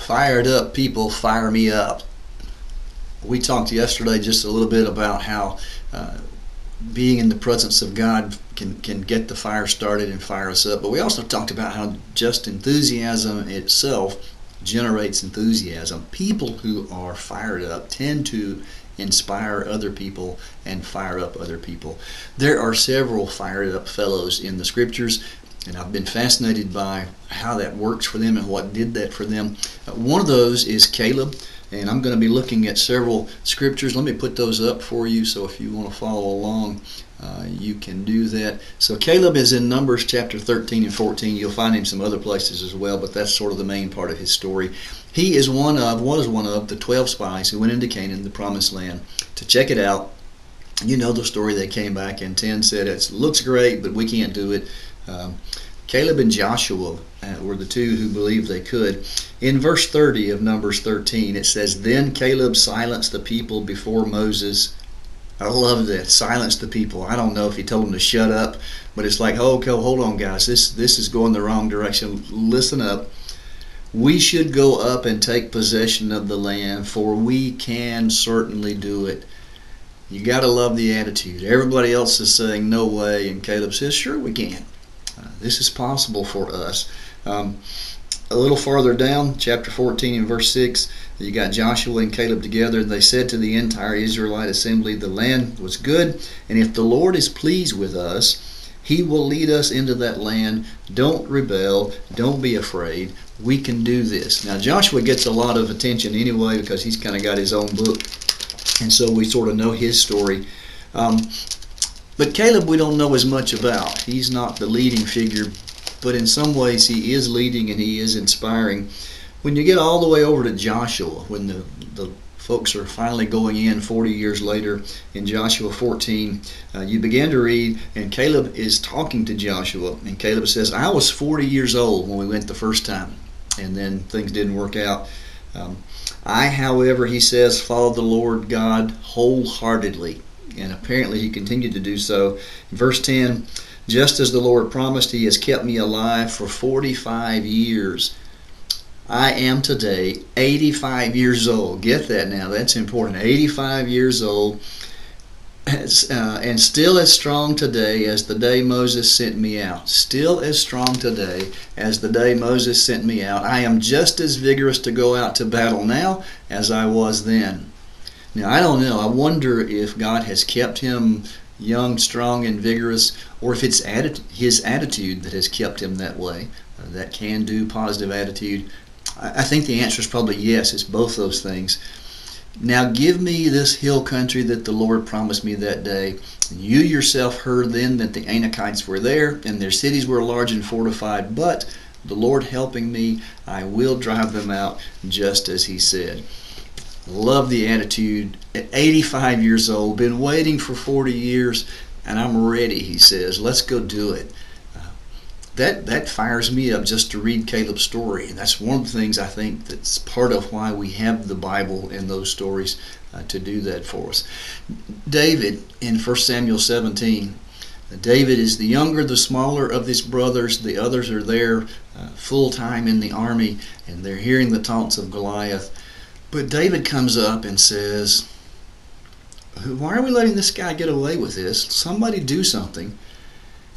Fired up people fire me up. We talked yesterday just a little bit about how being in the presence of God can get the fire started and fire us up. But we also talked about how just enthusiasm itself generates enthusiasm. People who are fired up tend to inspire other people and fire up other people. There are several fired up fellows in the scriptures, and I've been fascinated by how that works for them and what did that for them. One of those is Caleb, and I'm going to be looking at several scriptures. Let me put those up for you, so if you want to follow along, you can do that. So Caleb is in Numbers chapter 13 and 14. You'll find him some other places as well, but that's sort of the main part of his story. He was one of the 12 spies who went into Canaan, the promised land, to check it out. You know the story. They came back and 10 said, it looks great, but we can't do it. Caleb and Joshua were the two who believed they could. In verse 30 of Numbers 13, it says, Then Caleb silenced the people before Moses. I love that. Silence the people. I don't know if he told them to shut up, but it's like, oh, okay, hold on, guys. This is going the wrong direction. Listen up. We should go up and take possession of the land, for we can certainly do it. You got to love the attitude. Everybody else is saying no way, and Caleb says, sure we can. This is possible for us. A little farther down, chapter 14 and verse 6, you got Joshua and Caleb together, and they said to the entire Israelite assembly, the land was good, and if the Lord is pleased with us, he will lead us into that land. Don't rebel. Don't be afraid. We can do this. Now, Joshua gets a lot of attention anyway because he's kind of got his own book, and so we sort of know his story. But Caleb we don't know as much about. He's not the leading figure, but in some ways he is leading and he is inspiring. When you get all the way over to Joshua, when the folks are finally going in 40 years later in Joshua 14, you begin to read, and Caleb is talking to Joshua, and Caleb says, I was 40 years old when we went the first time, and then things didn't work out. I, however, he says, followed the Lord God wholeheartedly. And apparently he continued to do so. In verse 10, just as the Lord promised, he has kept me alive for 45 years. I am today 85 years old. Get that now, that's important. 85 years old, and still as strong today as the day Moses sent me out. Still as strong today as the day Moses sent me out. I am just as vigorous to go out to battle now as I was then. Now, I don't know. I wonder if God has kept him young, strong, and vigorous, or if it's his attitude that has kept him that way, that can-do, positive attitude. I think the answer is probably yes. It's both those things. Now give me this hill country that the Lord promised me that day. You yourself heard then that the Anakites were there, and their cities were large and fortified, but the Lord helping me, I will drive them out just as he said. Love the attitude. At 85 years old, been waiting for 40 years, and I'm ready, he says. Let's go do it. That fires me up just to read Caleb's story, and that's one of the things I think that's part of why we have the Bible and those stories to do that for us. David, in 1 Samuel 17, David is the younger, the smaller of his brothers. The others are there full-time in the army, and they're hearing the taunts of Goliath. But David comes up and says, why are we letting this guy get away with this? Somebody do something.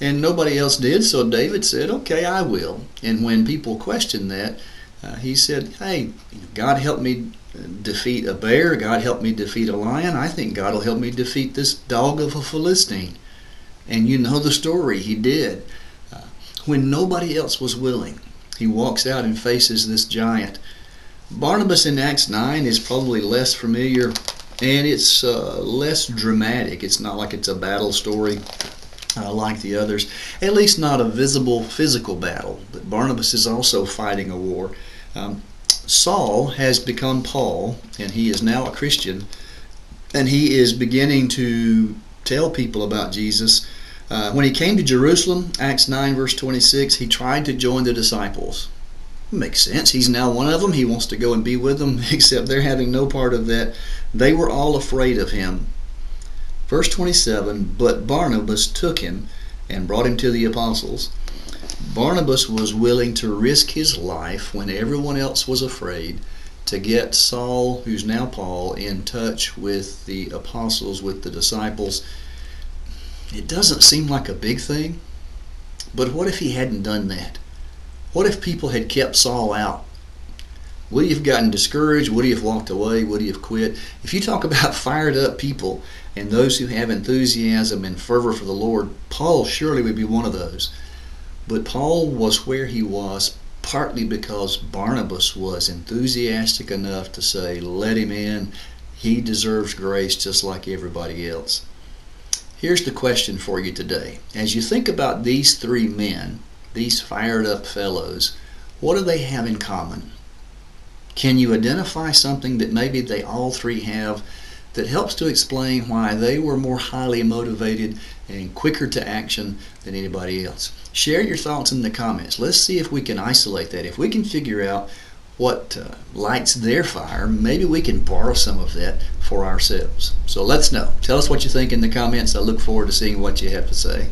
And nobody else did, so David said, okay, I will. And when people questioned that, he said, hey, God helped me defeat a bear. God helped me defeat a lion. I think God will help me defeat this dog of a Philistine. And you know the story. He did. When nobody else was willing, he walks out and faces this giant. Barnabas in Acts 9 is probably less familiar, and it's less dramatic. It's not like it's a battle story like the others, at least not a visible physical battle. But Barnabas is also fighting a war. Saul has become Paul, and he is now a Christian, and he is beginning to tell people about Jesus. When he came to Jerusalem, Acts 9 verse 26, he tried to join the disciples. Makes sense. He's now one of them. He wants to go and be with them, except they're having no part of that. They were all afraid of him. Verse 27, but Barnabas took him and brought him to the apostles. Barnabas was willing to risk his life when everyone else was afraid to get Saul, who's now Paul, in touch with the apostles, with the disciples. It doesn't seem like a big thing, but what if he hadn't done that? What if people had kept Saul out? Would he have gotten discouraged? Would he have walked away? Would he have quit? If you talk about fired up people and those who have enthusiasm and fervor for the Lord, Paul surely would be one of those. But Paul was where he was partly because Barnabas was enthusiastic enough to say, let him in. He deserves grace just like everybody else. Here's the question for you today. As you think about these three men, these fired up fellows, what do they have in common? Can you identify something that maybe they all three have that helps to explain why they were more highly motivated and quicker to action than anybody else? Share your thoughts in the comments. Let's see if we can isolate that. If we can figure out what lights their fire, maybe we can borrow some of that for ourselves. So let's know. Tell us what you think in the comments. I look forward to seeing what you have to say.